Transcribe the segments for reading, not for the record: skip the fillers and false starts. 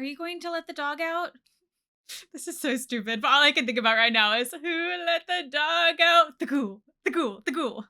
Are you going to let the dog out? This is so stupid, but all I can think about right now is who let the dog out? The ghoul, the ghoul, the ghoul.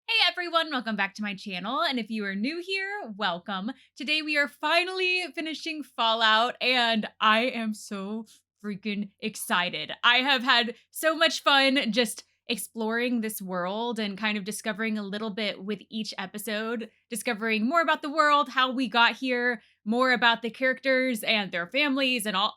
Hey everyone, welcome back to my channel, and if you are new here, welcome. Today we are finally finishing Fallout, and I am so freaking excited. I have had so much fun just exploring this world and kind of discovering a little bit with each episode, discovering more about the world, how we got here, more about the characters and their families and all,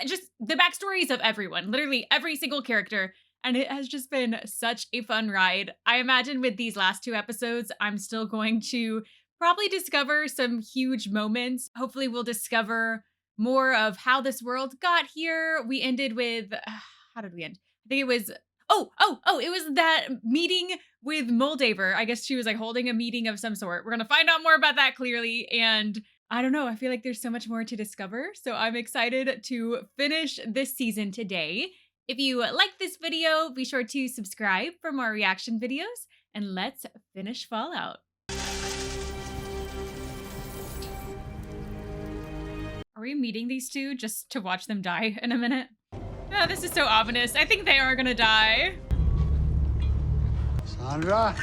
just the backstories of everyone, literally every single character. And it has just been such a fun ride. I imagine with these last two episodes, I'm still going to probably discover some huge moments. Hopefully we'll discover more of how this world got here. We ended with, how did we end? I think it was, it was that meeting with Moldaver. I guess she was like holding a meeting of some sort. We're going to find out more about that clearly. And I don't know, I feel like there's so much more to discover. So I'm excited to finish this season today. If you like this video, be sure to subscribe for more reaction videos, and let's finish Fallout. Are we meeting these two just to watch them die in a minute? Oh, this is so ominous. I think they are gonna die. Sandra?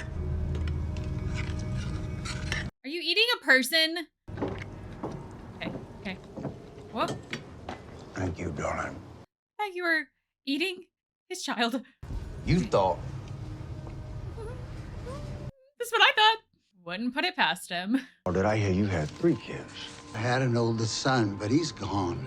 Are you eating a person? Okay. Whoa. Thank you, darling. I thought you were eating his child. You thought. That's what I thought. Wouldn't put it past him. Or did I hear you had 3 kids? I had an older son, but he's gone.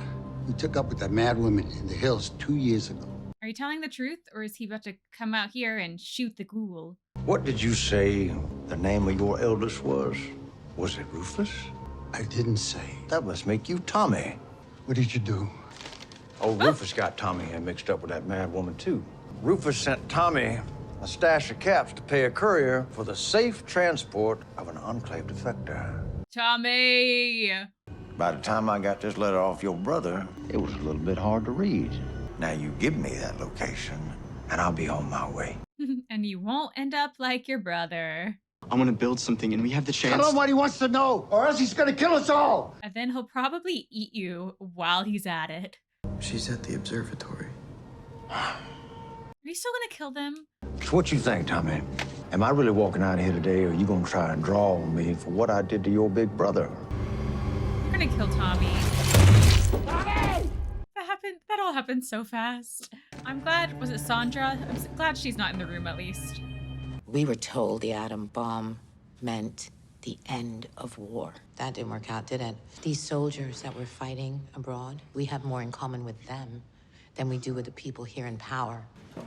He took up with that mad woman in the hills 2 years ago. Are you telling the truth, or is he about to come out here and shoot the ghoul? What did you say the name of your eldest was? Was it Rufus? I didn't say. That must make you Tommy. What did you do? Oh, Rufus got Tommy and mixed up with that mad woman, too. Rufus sent Tommy a stash of caps to pay a courier for the safe transport of an enclave defector. Tommy! By the time I got this letter off your brother, it was a little bit hard to read. Now you give me that location, and I'll be on my way. And you won't end up like your brother. I'm gonna build something, and we have the chance. Tell him what he wants to know, or else he's gonna kill us all! And then he'll probably eat you while he's at it. She's at the observatory. Are you still gonna kill them? So what you think, Tommy? Am I really walking out of here today, or are you gonna try and draw on me for what I did to your big brother? You're gonna kill Tommy. That all happened so fast. I'm glad, was it Sandra? I'm glad she's not in the room at least. We were told the atom bomb meant the end of war. That didn't work out, did it? These soldiers that we're fighting abroad, we have more in common with them than we do with the people here in power.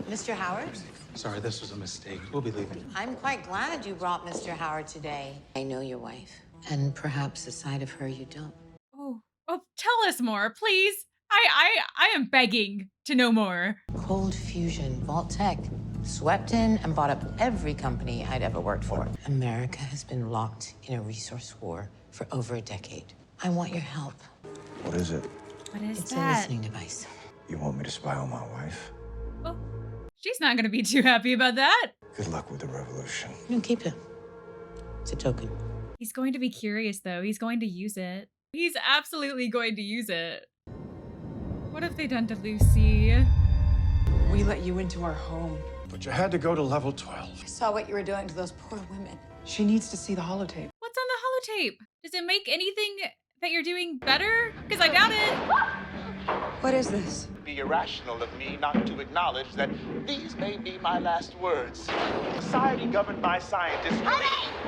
Mr. Howard? Sorry, this was a mistake. We'll be leaving. I'm quite glad you brought Mr. Howard today. I know your wife, and perhaps a side of her you don't. Oh, tell us more, please. I am begging to know more. Cold Fusion, Vault Tech, swept in and bought up every company I'd ever worked for. America has been locked in a resource war for over a decade. I want your help. What is it? What is It's a that? listening device. You want me to spy on my wife? Oh, she's not gonna be too happy about that. Good luck with the revolution. You can keep it. It's a token. He's going to be curious though. He's going to use it. He's absolutely going to use it. What have they done to Lucy? We let you into our home. But you had to go to level 12. I saw what you were doing to those poor women. She needs to see the holotape. What's on the holotape? Does it make anything that you're doing better? Because I doubt it. What is this? Be irrational of me not to acknowledge that these may be my last words. Society governed by scientists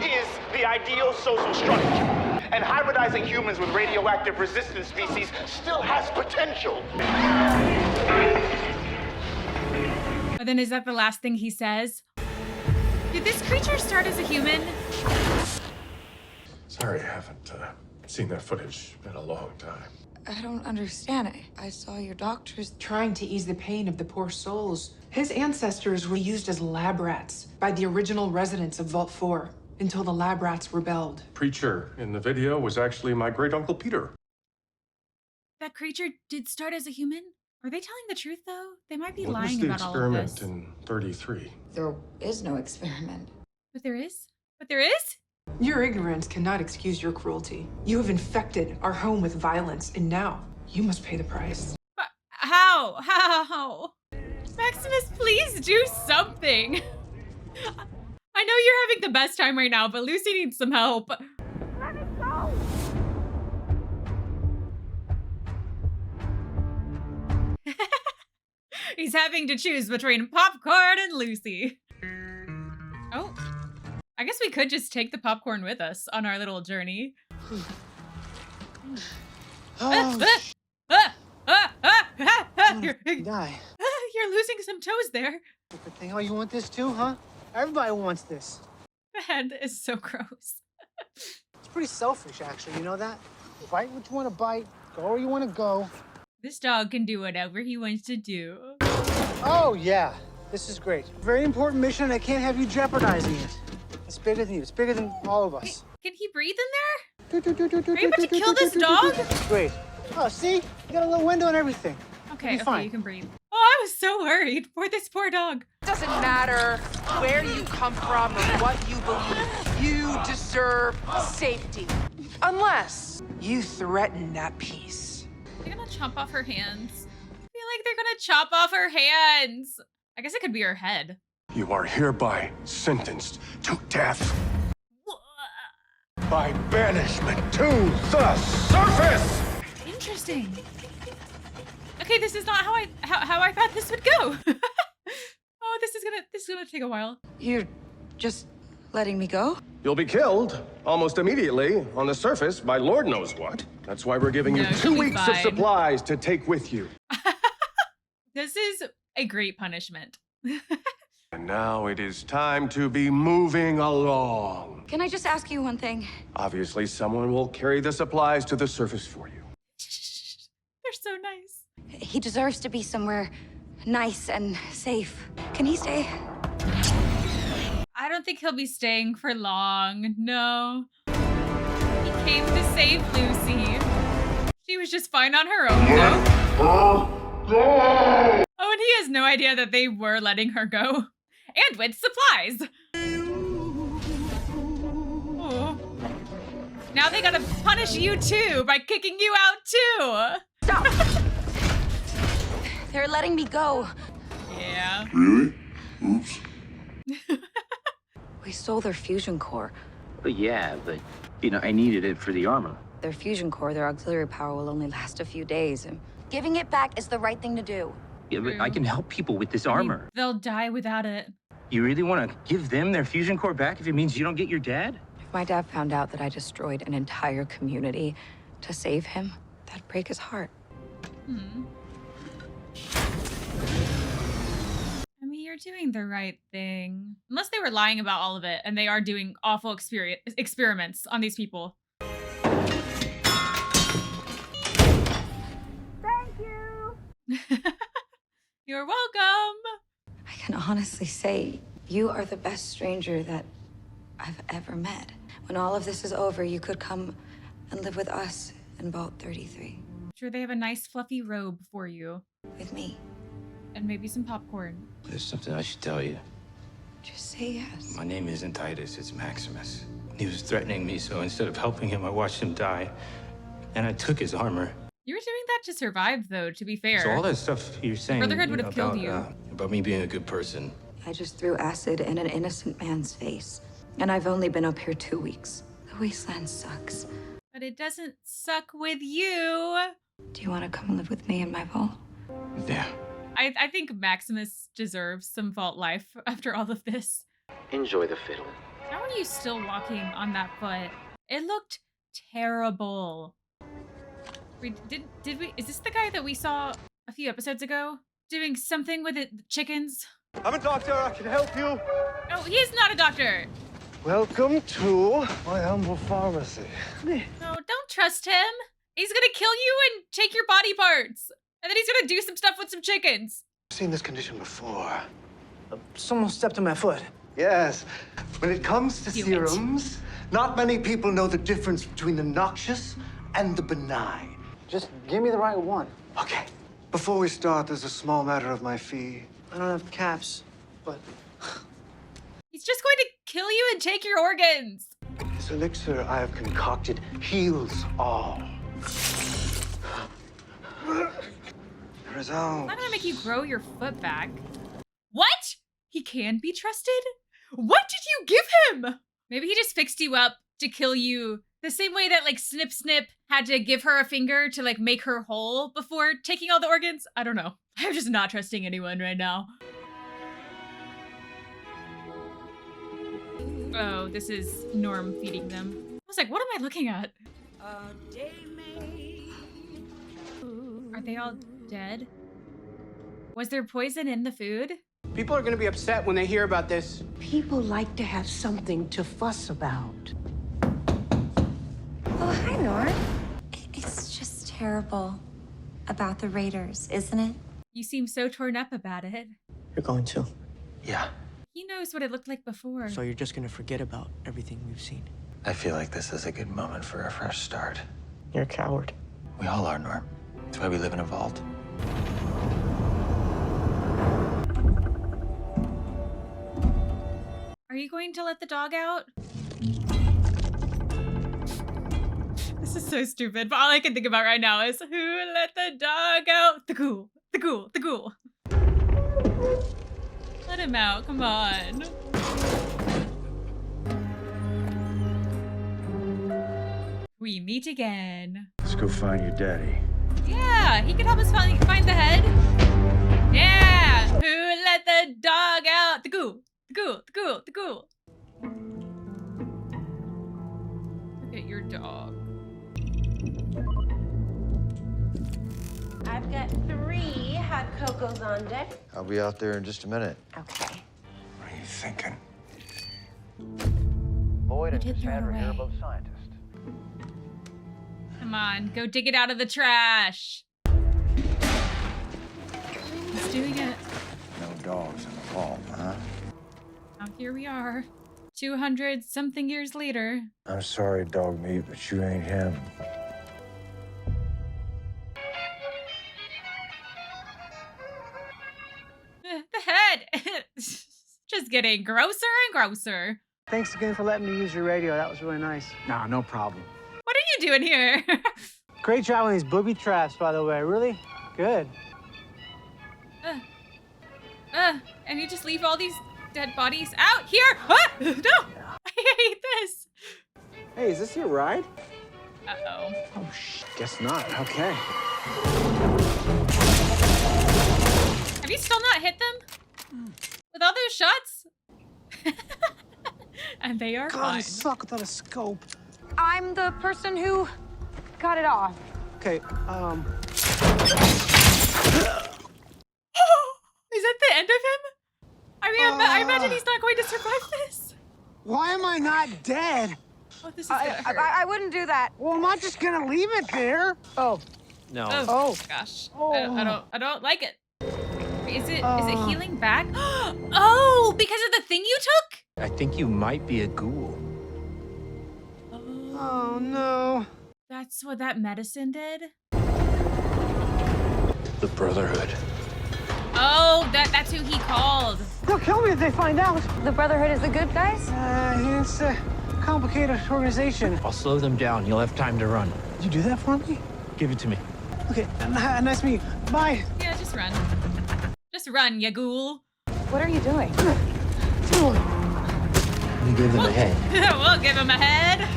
is the ideal social structure. And hybridizing humans with radioactive resistant species still has potential. But then is that the last thing he says? Did this creature start as a human? Sorry, I haven't seen that footage in a long time. I don't understand it. I saw your doctors. Trying to ease the pain of the poor souls. His ancestors were used as lab rats by the original residents of Vault 4 until the lab rats rebelled. Preacher in the video was actually my great-uncle Peter. That creature did start as a human? Are they telling the truth though? They might be What was lying the about all of experiment this. in 33? There is no experiment. But there is? But there is? Your ignorance cannot excuse your cruelty. You have infected our home with violence, and now you must pay the price. But how? How? Maximus, please do something. I know you're having the best time right now, but Lucy needs some help. Let it go. He's having to choose between popcorn and Lucy. Oh, I guess we could just take the popcorn with us on our little journey. You're losing some toes there. Good thing. Oh, you want this too, huh? Everybody wants this. The head is so gross. It's pretty selfish, actually. You know that? Bite what you want to bite. Go where you want to go. This dog can do whatever he wants to do. Oh, yeah. This is great. Very important mission, and I can't have you jeopardizing it. It's bigger than you. It's bigger than all of us. Can he breathe in there? Are you about to kill this dog? Great. Oh, see? You got a little window and everything. Okay, okay, fine. you can breathe. Oh, I was so worried for this poor dog. Doesn't matter where you come from or what you believe. You deserve safety. Unless you threaten that peace. They're gonna chop off her hands. I feel like they're gonna chop off her hands. I guess it could be her head. You are hereby sentenced to death by banishment to the surface. Interesting. Okay, this is not how I thought this would go. Oh, this is gonna take a while. You're just letting me go? You'll be killed almost immediately on the surface by Lord knows what. That's why we're giving you 2 weeks of supplies to take with you. This is a great punishment. And now it is time to be moving along. Can I just ask you one thing? Obviously, someone will carry the supplies to the surface for you. They're so nice. He deserves to be somewhere nice and safe. Can he stay? I don't think he'll be staying for long. No. He came to save Lucy. She was just fine on her own, though. Oh, and he has no idea that they were letting her go. And with supplies. Oh. Now they gotta punish you too by kicking you out too. Stop! They're letting me go. Yeah. Really? Oops. We stole their fusion core. Well, yeah, but, you know, I needed it for the armor. Their fusion core, their auxiliary power will only last a few days. And giving it back is the right thing to do. Yeah, but I can help people with this armor. They'll die without it. You really want to give them their fusion core back if it means you don't get your dad? If my dad found out that I destroyed an entire community to save him, that'd break his heart. I mean, you're doing the right thing. Unless they were lying about all of it, and they are doing awful experiments on these people. Thank you! You're welcome! I can honestly say you are the best stranger that I've ever met. When all of this is over, you could come and live with us in Vault 33. Sure, they have a nice fluffy robe for you. With me. And maybe some popcorn. There's something I should tell you. Just say yes. My name isn't Titus, it's Maximus. He was threatening me, so instead of helping him, I watched him die. And I took his armor. You were doing that to survive, though, to be fair. So all that stuff you're saying Brotherhood would have about, killed you. About me being a good person. I just threw acid in an innocent man's face. And I've only been up here 2 weeks. The wasteland sucks. But it doesn't suck with you. Do you want to come live with me in my vault? Yeah. I think Maximus deserves some vault life after all of this. Enjoy the fiddle. How are you still walking on that foot? It looked terrible. Did we? Is this the guy that we saw a few episodes ago doing something with the chickens? I'm a doctor. I can help you. No, he's not a doctor. Welcome to my humble pharmacy. No, don't trust him. He's gonna kill you and take your body parts. And then he's gonna do some stuff with some chickens. I've seen this condition before. Someone stepped on my foot. Yes. When it comes to serums, not many people know the difference between the noxious and the benign. Just give me the right one. Okay. Before we start, there's a small matter of my fee. I don't have caps, but... He's just going to kill you and take your organs. This elixir I have concocted heals all. It's not gonna make you grow your foot back. What? He can be trusted? What did you give him? Maybe he just fixed you up to kill you the same way that like Snip Snip had to give her a finger to like make her whole before taking all the organs. I don't know. I'm just not trusting anyone right now. Oh, this is Norm feeding them. I was like, what am I looking at? Are they all dead? Was there poison in the food? People are gonna be upset when they hear about this. People like to have something to fuss about. Oh, hi, Norm. It's just terrible about the Raiders, isn't it? You seem so torn up about it. You're going to? Yeah. He knows what it looked like before. So you're just gonna forget about everything we've seen? I feel like this is a good moment for a fresh start. You're a coward. We all are, Norm. That's why we live in a vault. Are you going to let the dog out? This is so stupid, but all I can think about right now is who let the dog out? The ghoul, the ghoul, the ghoul. Let him out, come on. We meet again. Let's go find your daddy. Yeah, he could help us find the head. Yeah, who let the dog out? The ghoul, the ghoul, the ghoul, the ghoul. Look at your dog. I've got 3 hot cocos on deck. I'll be out there in just a minute. Okay. What are you thinking? Lloyd and Cassandra here, both scientists. Come on, go dig it out of the trash. He's doing it. No dogs in the vault, huh? Now here we are, 200-something years later. I'm sorry, dog meat, but you ain't him. The head! Just getting grosser and grosser. Thanks again for letting me use your radio. That was really nice. Nah, no problem. What are you doing here? Great job on these booby traps, by the way. Really good. And you just leave all these dead bodies out here? Ah! No! I hate this. Hey, is this your ride? Uh-oh. Oh, guess not. Okay. Have you still not hit them? With all those shots? And they are God, fine. I suck without a scope. I'm the person who got it off. Okay, Is that the end of him? I mean, I imagine he's not going to survive this. Why am I not dead? Oh, this is gonna hurt. I wouldn't do that. Well, I'm not just gonna leave it there. Oh. No. Oh gosh. I don't like it. Is it healing back? Oh, because of the thing you took? I think you might be a ghoul. Oh no. That's what that medicine did? The Brotherhood. Oh, that's who he called. They'll kill me if they find out. The Brotherhood is the good guys? It's a complicated organization. I'll slow them down. You'll have time to run. Did you do that for me? Give it to me. Okay, nice to meet you. Bye. Yeah, just run. Just run, ya ghoul. What are you doing? You give them a head. We'll give him a head.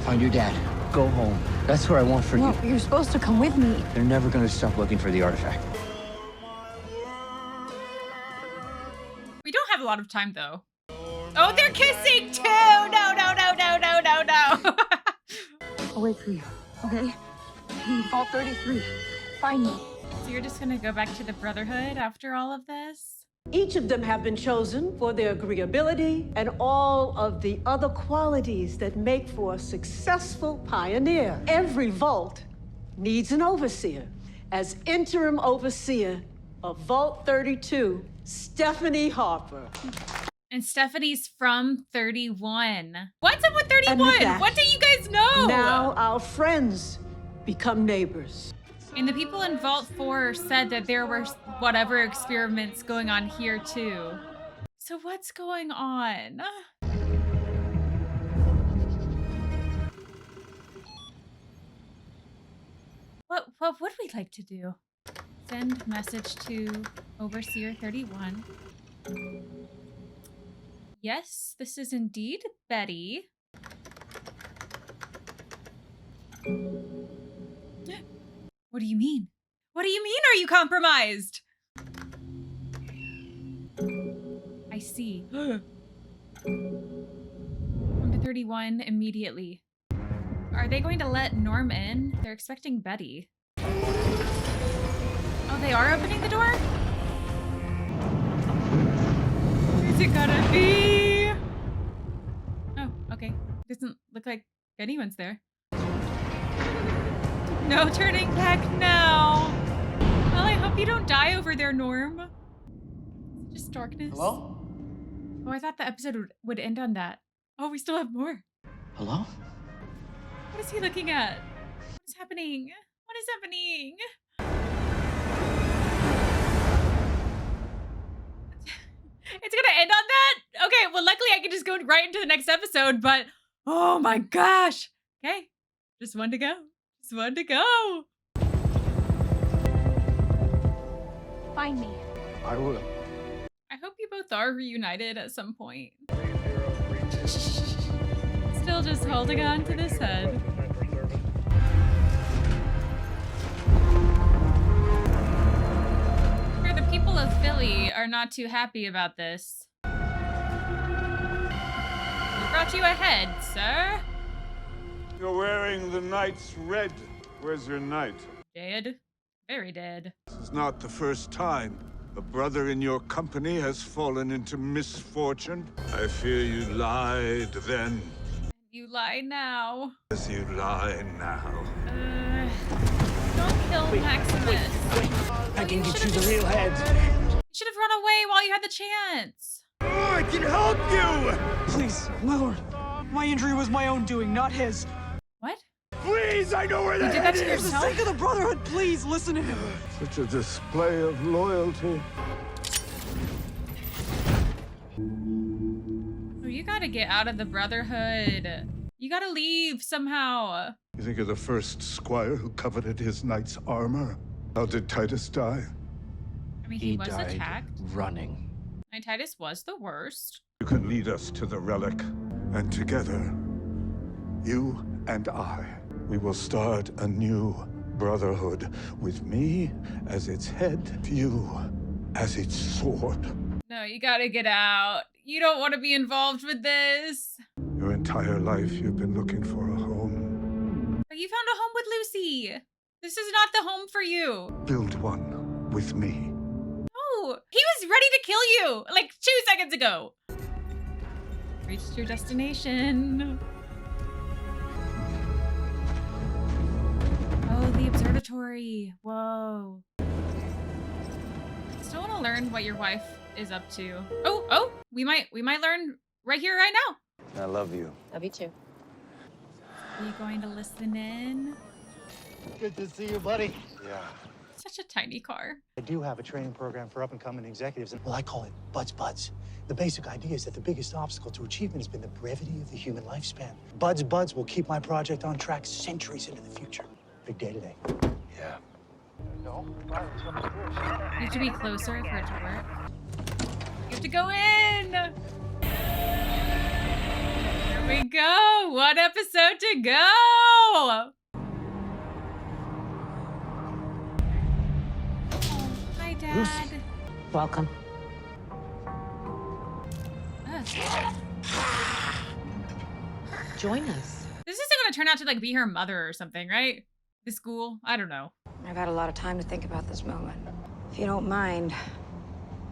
Find your dad. Go home. That's what I want for you. You're supposed to come with me. They're never gonna stop looking for the artifact. We don't have a lot of time, though. Oh, they're kissing, too! No, no, no, no, no, no, no. I'll wait for you, okay? Vault 33. Find me. So you're just gonna go back to the Brotherhood after all of this? Each of them have been chosen for their agreeability and all of the other qualities that make for a successful pioneer. Every vault needs an overseer. As interim overseer of Vault 32, Stephanie Harper. And Stephanie's from 31. What's up with 31? that, What do you guys know? Now our friends become neighbors. And the people in Vault 4 said that there were whatever experiments going on here too. So what's going on? What would we like to do? Send message to Overseer 31. Yes, this is indeed Betty. What do you mean? What do you mean, are you compromised? I see. Number 31 immediately. Are they going to let Norm in? They're expecting Betty. Oh, they are opening the door? Where's it gonna be? Oh, okay. Doesn't look like anyone's there. No turning back now. Well, I hope you don't die over there, Norm. Just darkness. Hello? Oh, I thought the episode would end on that. Oh, we still have more. Hello? What is he looking at? What is happening? What is happening? It's gonna end on that? Okay, well, luckily I can just go right into the next episode, but oh my gosh. Okay, just one to go. Just one to go. Find me. I will. I hope you both are reunited at some point. Still just holding on to this head. Sure, the people of Philly are not too happy about this. We brought you a head, sir. You're wearing the knight's red. Where's your knight? Dead. Very dead. This is not the first time a brother in your company has fallen into misfortune. I fear you lied then. You lie now. As you lie now. Don't kill Maximus. I can get you the real head. You should have run away while you had the chance. Oh, I can help you! Please, my lord. My injury was my own doing, not his. What? Please, I know where You the did head that to is! For the yourself? sake of the Brotherhood, please listen to him. Such a display of loyalty. Oh, you gotta get out of the Brotherhood. You gotta leave somehow. You think you're the first squire who coveted his knight's armor? How did Titus die? I mean, he was died attacked. running. And Titus was the worst. You can lead us to the relic, and together, you and I, we will start a new brotherhood with me as its head, you as its sword. No, you gotta get out. You don't want to be involved with this. Your entire life, you've been looking for a home. But you found a home with Lucy. This is not the home for you. Build one with me. Oh, he was ready to kill you like 2 seconds ago. Reached your destination. Oh, the observatory. Whoa. Still want to learn what your wife is up to. Oh, we might learn right here, right now. I love you. Love you too. Are you going to listen in? Good to see you, buddy. Yeah. Such a tiny car. I do have a training program for up-and-coming executives. Well, I call it Buds. The basic idea is that the biggest obstacle to achievement has been the brevity of the human lifespan. Buds will keep my project on track centuries into the future. Big day today. Yeah. No, You have to be closer for it to work. You have to go in. Here we go. One episode to go. Oh, hi, Dad. Welcome. Join us. This isn't gonna turn out to like be her mother or something, right? The school? I don't know. I've had a lot of time to think about this moment. If you don't mind,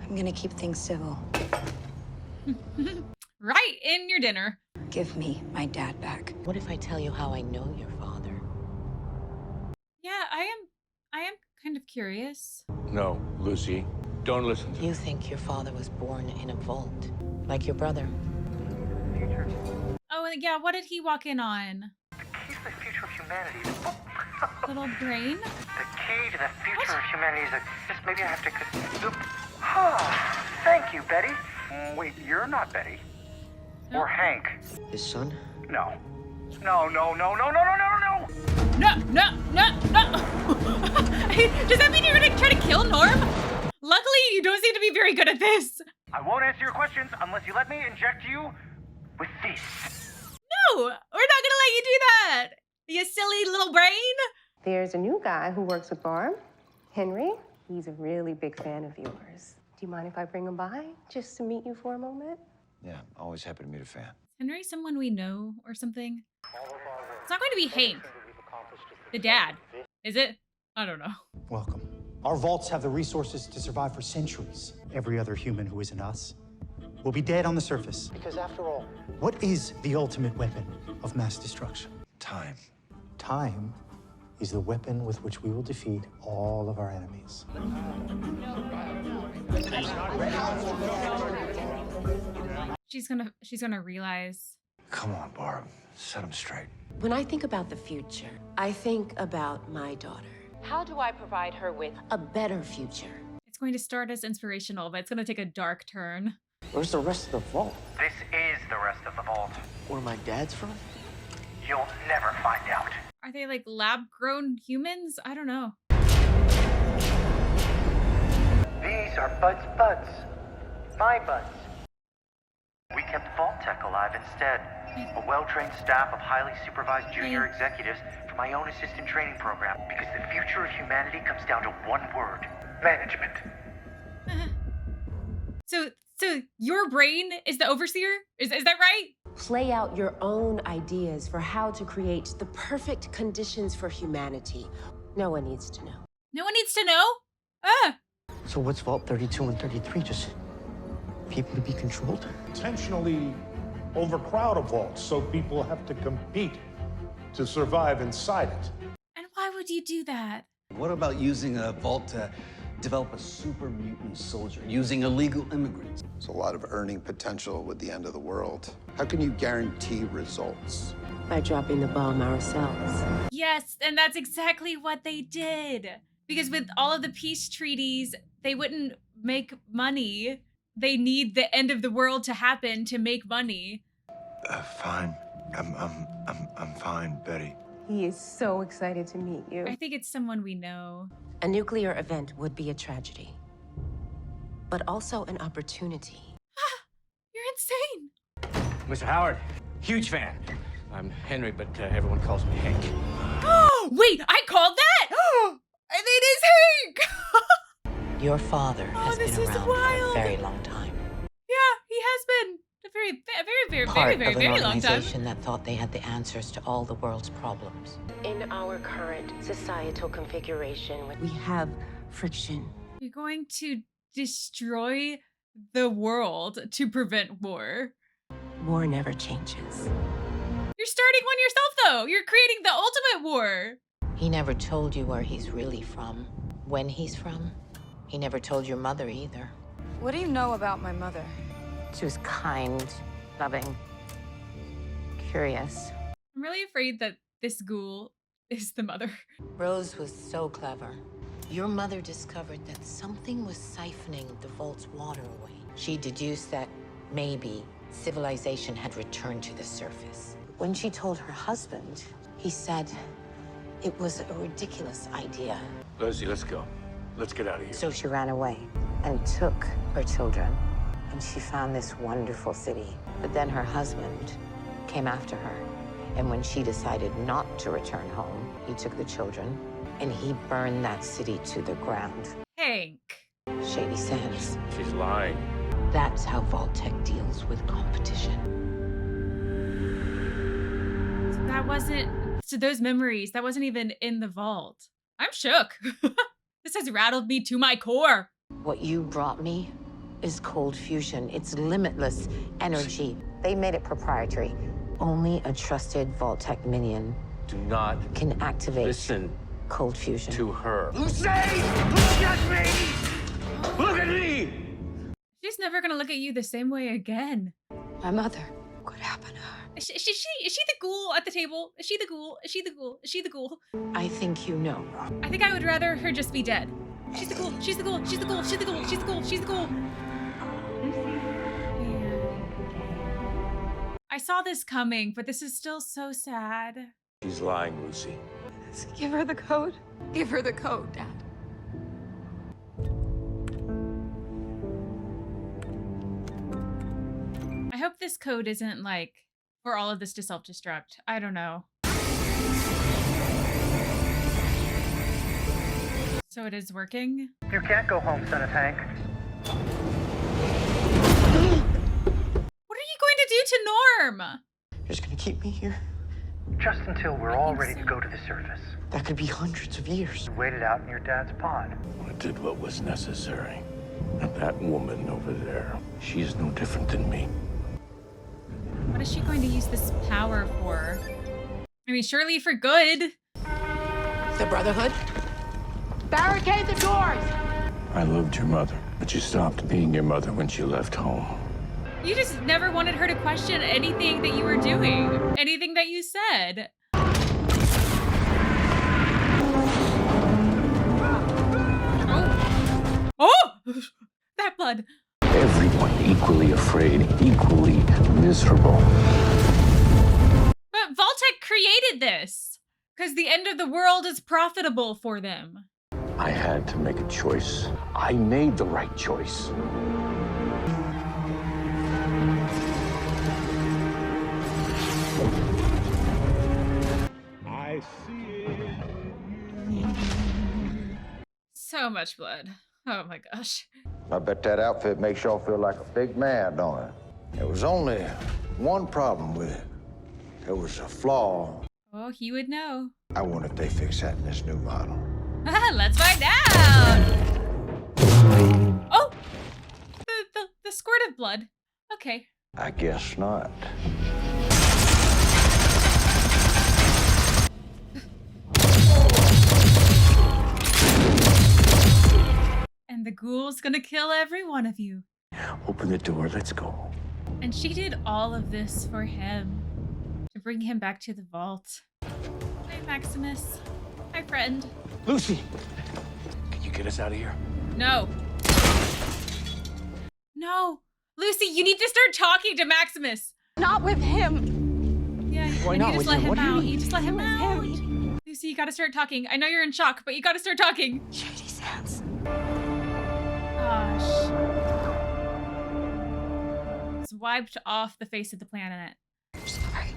I'm gonna keep things civil. Right in your dinner. Give me my dad back. What if I tell you how I know your father? Yeah, I am kind of curious. No, Lucy, don't listen to You think your father was born in a vault, like your brother? Oh, and yeah, what did he walk in on? He's the future of humanity. Little brain? The key to the future of humanity is that just maybe I have to... Ah, thank you, Betty. Wait, you're not Betty. Or Hank. His son? No. No, no, no, no, no, no, no, no! No, no, no, no! Does that mean you're gonna try to kill Norm? Luckily, you don't seem to be very good at this. I won't answer your questions unless you let me inject you with this. No, we're not gonna let you do that, you silly little brain. There's a new guy who works with Barb, Henry. He's a really big fan of yours. Do you mind if I bring him by just to meet you for a moment? Yeah, always happy to meet a fan. Henry, someone we know or something? It's not going to be Hank, the dad, is it? I don't know. Welcome. Our vaults have the resources to survive for centuries. Every other human who isn't us will be dead on the surface. Because after all, what is the ultimate weapon of mass destruction? Time. Time is the weapon with which we will defeat all of our enemies. She's gonna realize. Come on, Barb. Set him straight. When I think about the future, I think about my daughter. How do I provide her with a better future? It's going to start as inspirational, but it's gonna take a dark turn. Where's the rest of the vault? This is the rest of the vault. Where my dad's from? You'll never find out. Are they like lab-grown humans? I don't know. These are Bud's buds. My buds. We kept Vault Tech alive instead. A well-trained staff of highly supervised junior executives for my own assistant training program. Because the future of humanity comes down to one word. Management. So your brain is the overseer? Is that right? Play out your own ideas for how to create the perfect conditions for humanity. No one needs to know. No one needs to know? Ah! So what's Vault 32 and 33? Just people to be controlled? Intentionally overcrowd a vault so people have to compete to survive inside it. And why would you do that? What about using a vault to develop a super mutant soldier using illegal immigrants? There's a lot of earning potential with the end of the world. How can you guarantee results? By dropping the bomb ourselves. Yes, and that's exactly what they did. Because with all of the peace treaties, they wouldn't make money. They need the end of the world to happen to make money. Fine. I'm fine, Betty. He is so excited to meet you. I think it's someone we know. A nuclear event would be a tragedy, but also an opportunity. You're insane. Mr. Howard, huge fan. I'm Henry, but everyone calls me Hank. Wait, I called that? It is Hank! Your father has been around for a very long time. Yeah, he has been. A very Part of an long time. organization that thought they had the answers to all the world's problems. In our current societal configuration, we have friction. You're going to destroy the world to prevent war. War never changes. You're starting one yourself, though. You're creating the ultimate war. He never told you where he's really from, when he's from. He never told your mother either. What do you know about my mother? She was kind, loving, curious. I'm really afraid that this ghoul is the mother. Rose was so clever. Your mother discovered that something was siphoning the vault's water away. She deduced that maybe civilization had returned to the surface. When she told her husband, he said it was a ridiculous idea. Leslie, let's go. Let's get out of here. So she ran away and took her children. And she found this wonderful city. But then her husband came after her. And when she decided not to return home, he took the children and he burned that city to the ground. Hank. Shady Sands. She's lying. That's how Vault Tech deals with competition. So that wasn't, so those memories, that wasn't even in the vault. I'm shook. This has rattled me to my core. What you brought me is cold fusion. It's limitless energy. They made it proprietary. Only a trusted Vault Tech minion Do not can activate listen cold fusion. to her. Lucy! Look at me! Look at me! She's never gonna look at you the same way again. My mother. What happened to her? Is she the ghoul at the table? Is she the ghoul? Is she the ghoul? Is she the ghoul? I think you know. I think I would rather her just be dead. She's the ghoul. She's the ghoul. She's the ghoul. She's the ghoul. She's the ghoul. She's the ghoul. I saw this coming, but this is still so sad. She's lying, Lucy. Give her the code. Give her the code, Dad. I hope this code isn't like for all of this to self-destruct. I don't know. So it is working? You can't go home, son of Hank. What are you going to do to Norm? You're just gonna keep me here? Just until we're all ready to go to the surface. That could be hundreds of years. You waited out in your dad's pod. I did what was necessary. And that woman over there, she's no different than me. What is she going to use this power for? I mean, surely for good. The Brotherhood? Barricade the doors! I loved your mother, but you stopped being your mother when she left home. You just never wanted her to question anything that you were doing, anything that you said. Oh! That blood. Everyone equally afraid, equally miserable. But Vault-Tec created this because the end of the world is profitable for them. I had to make a choice. I made the right choice. I see it. So much blood. Oh my gosh. I bet that outfit makes y'all feel like a big man, don't it? There was only one problem with it. There was a flaw. Oh, he would know. I wonder if they fix that in this new model. Let's find out. Oh, the squirt of blood. Okay. I guess not. And the ghoul's gonna kill every one of you. Open the door, let's go. And she did all of this for him. To bring him back to the vault. Hi, Maximus. Hi, friend. Lucy, can you get us out of here? No. No. Lucy, you need to start talking to Maximus. Not with him. Yeah, Why and not you with just let him? him What do you out. mean? You just let him out. Lucy, you gotta start talking. I know you're in shock, but you gotta start talking. Shady sounds. Gosh. It's wiped off the face of the planet. I'm sorry.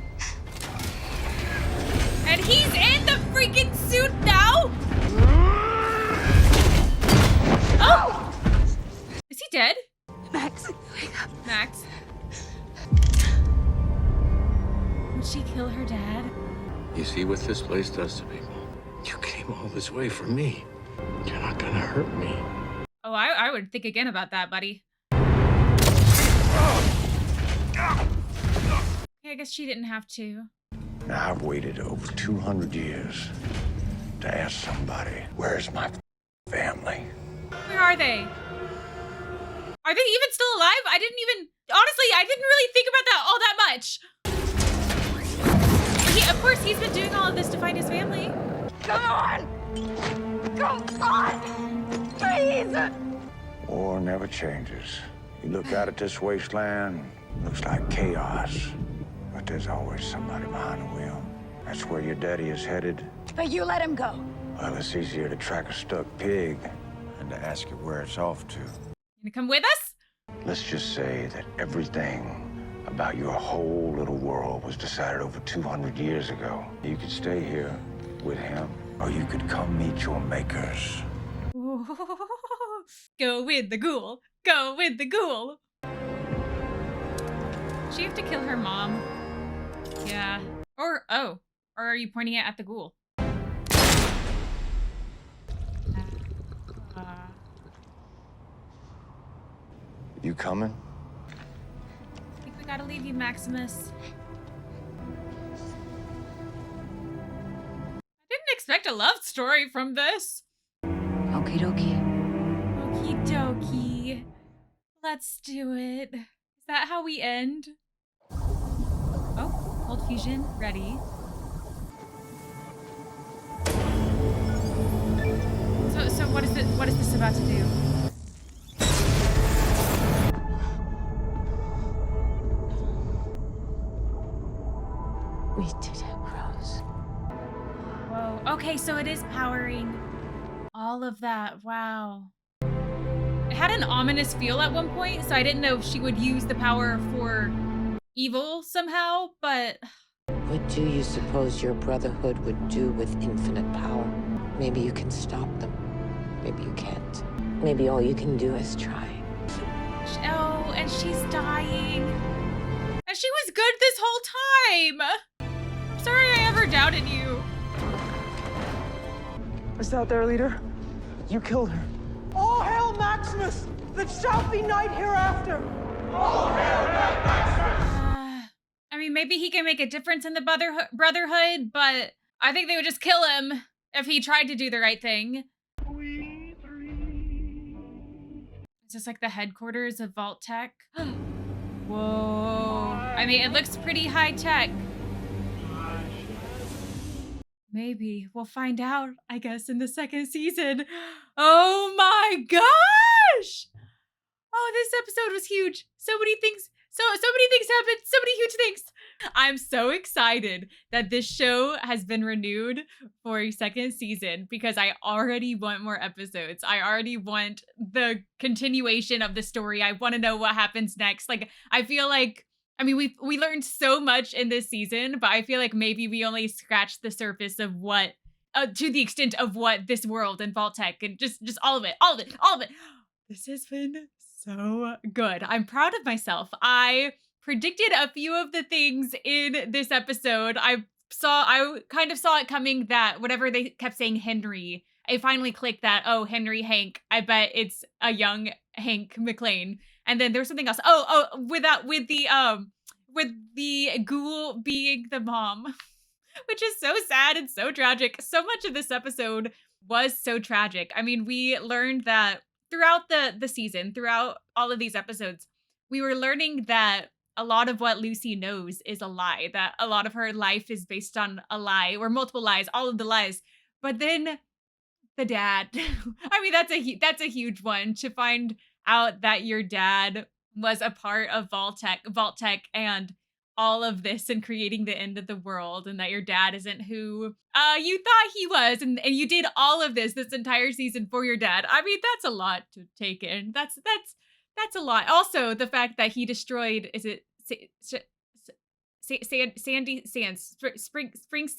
And he's in the freaking suit now? Oh! Is he dead? Max, wake up. Max. Would she kill her dad? You see what this place does to people? You came all this way for me. You're not gonna hurt me. Oh, I would think again about that, buddy. Okay, I guess she didn't have to. Now, I've waited over 200 years to ask somebody, where's my family? Where are they? Are they even still alive? I didn't even... Honestly, I didn't really think about that all that much. Of course, he's been doing all of this to find his family. Come on! Come on! Please! War never changes. You look out at this wasteland, looks like chaos. But there's always somebody behind the wheel. That's where your daddy is headed. But you let him go. Well, it's easier to track a stuck pig than to ask it where it's off to. You gonna come with us? Let's just say that everything about your whole little world was decided over 200 years ago. You could stay here with him, or you could come meet your makers. Ooh. Go with the ghoul. Go with the ghoul. Does she have to kill her mom? Yeah. Or are you pointing it at the ghoul? You coming? I think we gotta leave you, Maximus. I didn't expect a love story from this. Okie dokie. Okie dokie. Let's do it. Is that how we end? Oh, cold fusion, ready. So what is this about to do? We did it, Rose. Whoa. Okay, so it is powering all of that. Wow. It had an ominous feel at one point, so I didn't know if she would use the power for evil somehow, but... What do you suppose your brotherhood would do with infinite power? Maybe you can stop them. Maybe you can't. Maybe all you can do is try. Oh, and she's dying. And she was good this whole time. I'm sorry I ever doubted you. Is that their leader? You killed her. All hail Maximus! That shall be night hereafter! All hail Maximus! I mean, maybe he can make a difference in the brotherhood, but I think they would just kill him if he tried to do the right thing. Is this like the headquarters of Vault Tech? Whoa. I mean, it looks pretty high tech. Maybe we'll find out, I guess, in the second season. Oh my gosh! Oh, this episode was huge. So many things. So many things happened. So many huge things. I'm so excited that this show has been renewed for a second season because I already want more episodes. I already want the continuation of the story. I want to know what happens next. Like, I feel like, I mean, we learned so much in this season, but I feel like maybe we only scratched the surface of what, to the extent of what this world and Vault Tech and just all of it. This has been so good. I'm proud of myself. I predicted a few of the things in this episode. I kind of saw it coming that whenever they kept saying Henry, I finally clicked that, oh, Henry Hank. I bet it's a young Hank McClane. And then there's something else. With the ghoul being the mom, which is so sad and so tragic. So much of this episode was so tragic. I mean, we learned that throughout the season, throughout all of these episodes, we were learning that a lot of what Lucy knows is a lie, that a lot of her life is based on a lie or multiple lies, all of the lies. But then the dad, I mean, that's a huge one, to find out that your dad was a part of Vault Tech and all of this and creating the end of the world, and that your dad isn't who you thought he was, and you did all of this entire season for your dad. I mean, that's a lot to take in. That's a lot. Also, the fact that he destroyed, is it Sandy Sands Springs?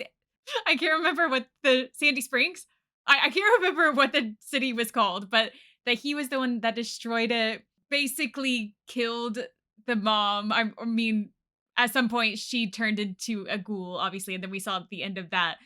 I can't remember what the Sandy Springs. I can't remember what the city was called, but that he was the one that destroyed it, basically killed the mom. I mean, at some point she turned into a ghoul, obviously, and then we saw at the end of that.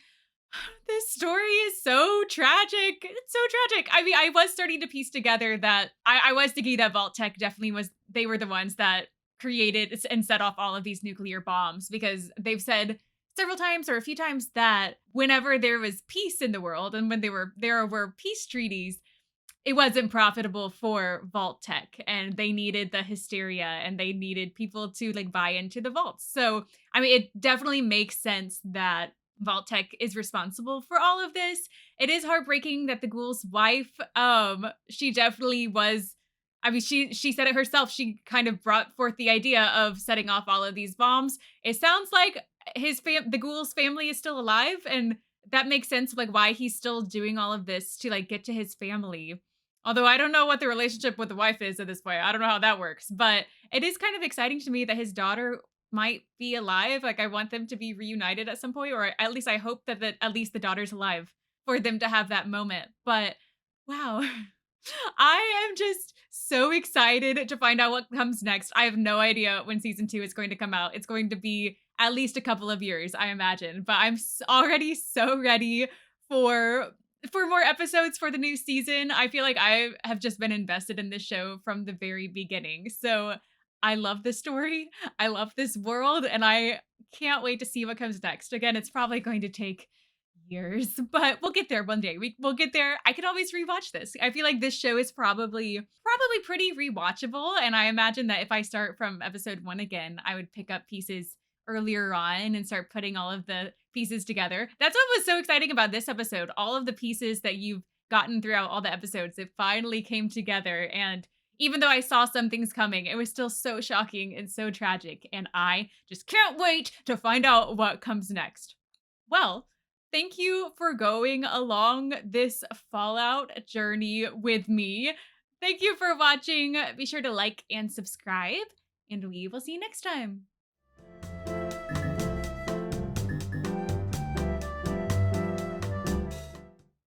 This story is so tragic. It's so tragic. I mean, I was starting to piece together that I was thinking that Vault Tech definitely they were the ones that created and set off all of these nuclear bombs, because they've said several times or a few times that whenever there was peace in the world and when there were peace treaties, it wasn't profitable for Vault Tech, and they needed the hysteria and they needed people to like buy into the vaults. So, I mean, it definitely makes sense that Vault Tech is responsible for all of this. It is heartbreaking that the ghoul's wife, she definitely was, I mean, she said it herself. She kind of brought forth the idea of setting off all of these bombs. It sounds like the ghoul's family is still alive, and that makes sense, like why he's still doing all of this to like get to his family. Although I don't know what the relationship with the wife is at this point. I don't know how that works, but it is kind of exciting to me that his daughter might be alive. Like, I want them to be reunited at some point, or at least I hope that at least the daughter's alive for them to have that moment. But wow, I am just so excited to find out what comes next. I have no idea when season 2 is going to come out. It's going to be at least a couple of years, I imagine, but I'm already so ready for more episodes for the new season. I feel like I have just been invested in this show from the very beginning. So I love this story. I love this world, and I can't wait to see what comes next. Again, it's probably going to take years, but we'll get there one day. We'll get there. I can always rewatch this. I feel like this show is probably pretty rewatchable, and I imagine that if I start from episode 1 again, I would pick up pieces earlier on and start putting all of the pieces together. That's what was so exciting about this episode. All of the pieces that you've gotten throughout all the episodes, it finally came together. And Even though I saw some things coming, it was still so shocking and so tragic, and I just can't wait to find out what comes next. Well, thank you for going along this Fallout journey with me. Thank you for watching. Be sure to like and subscribe, and we will see you next time.